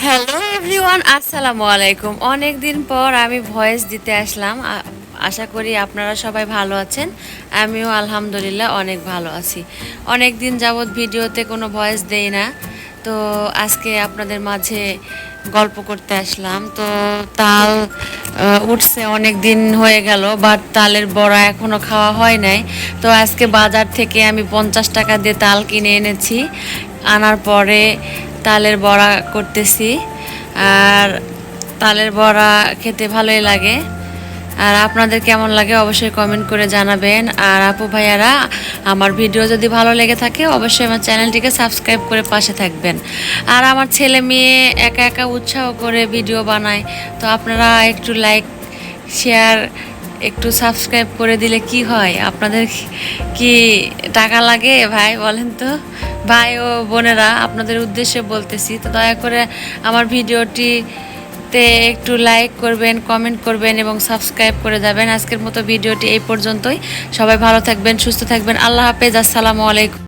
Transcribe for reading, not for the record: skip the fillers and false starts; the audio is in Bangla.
হ্যালো এভরিওয়ান, আসসালামু আলাইকুম। অনেক দিন পর আমি ভয়েস দিতে আসলাম। আশা করি আপনারা সবাই ভালো আছেন। আমিও আলহামদুলিল্লাহ অনেক ভালো আছি। অনেক দিন যাবৎ ভিডিওতে কোনো ভয়েস দেই না, তো আজকে আপনাদের মাঝে গল্প করতে আসলাম। তো তাল উঠছে, অনেক দিন হয়ে গেল, বাট তালের বড়া এখনও খাওয়া হয় নাই। তো আজকে বাজার থেকে আমি 50 টাকা দিয়ে তাল কিনে এনেছি। আনার পরে তালের বড়া করতেছি। আর তালের বড়া খেতে ভালোই লাগে। আর আপনাদের কেমন লাগে অবশ্যই কমেন্ট করে জানাবেন। আর আপু ভাইয়ারা, আমার ভিডিও যদি ভালো লেগে থাকে অবশ্যই আমার চ্যানেলটিকে সাবস্ক্রাইব করে পাশে থাকবেন। আর আমার ছেলে মেয়ে একা একা উৎসাহ করে ভিডিও বানায়, তো আপনারা একটু লাইক, শেয়ার, একটু সাবস্ক্রাইব করে দিলে কি হয়? আপনাদের কি টাকা লাগে ভাই, বলেন তো? ভাই ও বোনেরা, আপনাদের উদ্দেশ্যে বলতেছি, তো দয়া করে আমার ভিডিওটিতে একটু লাইক করবেন, কমেন্ট করবেন এবং সাবস্ক্রাইব করে যাবেন। আজকের মতো ভিডিওটি এই পর্যন্তই। সবাই ভালো থাকবেন, সুস্থ থাকবেন। আল্লাহ হাফেজ, আসসালামু আলাইকুম।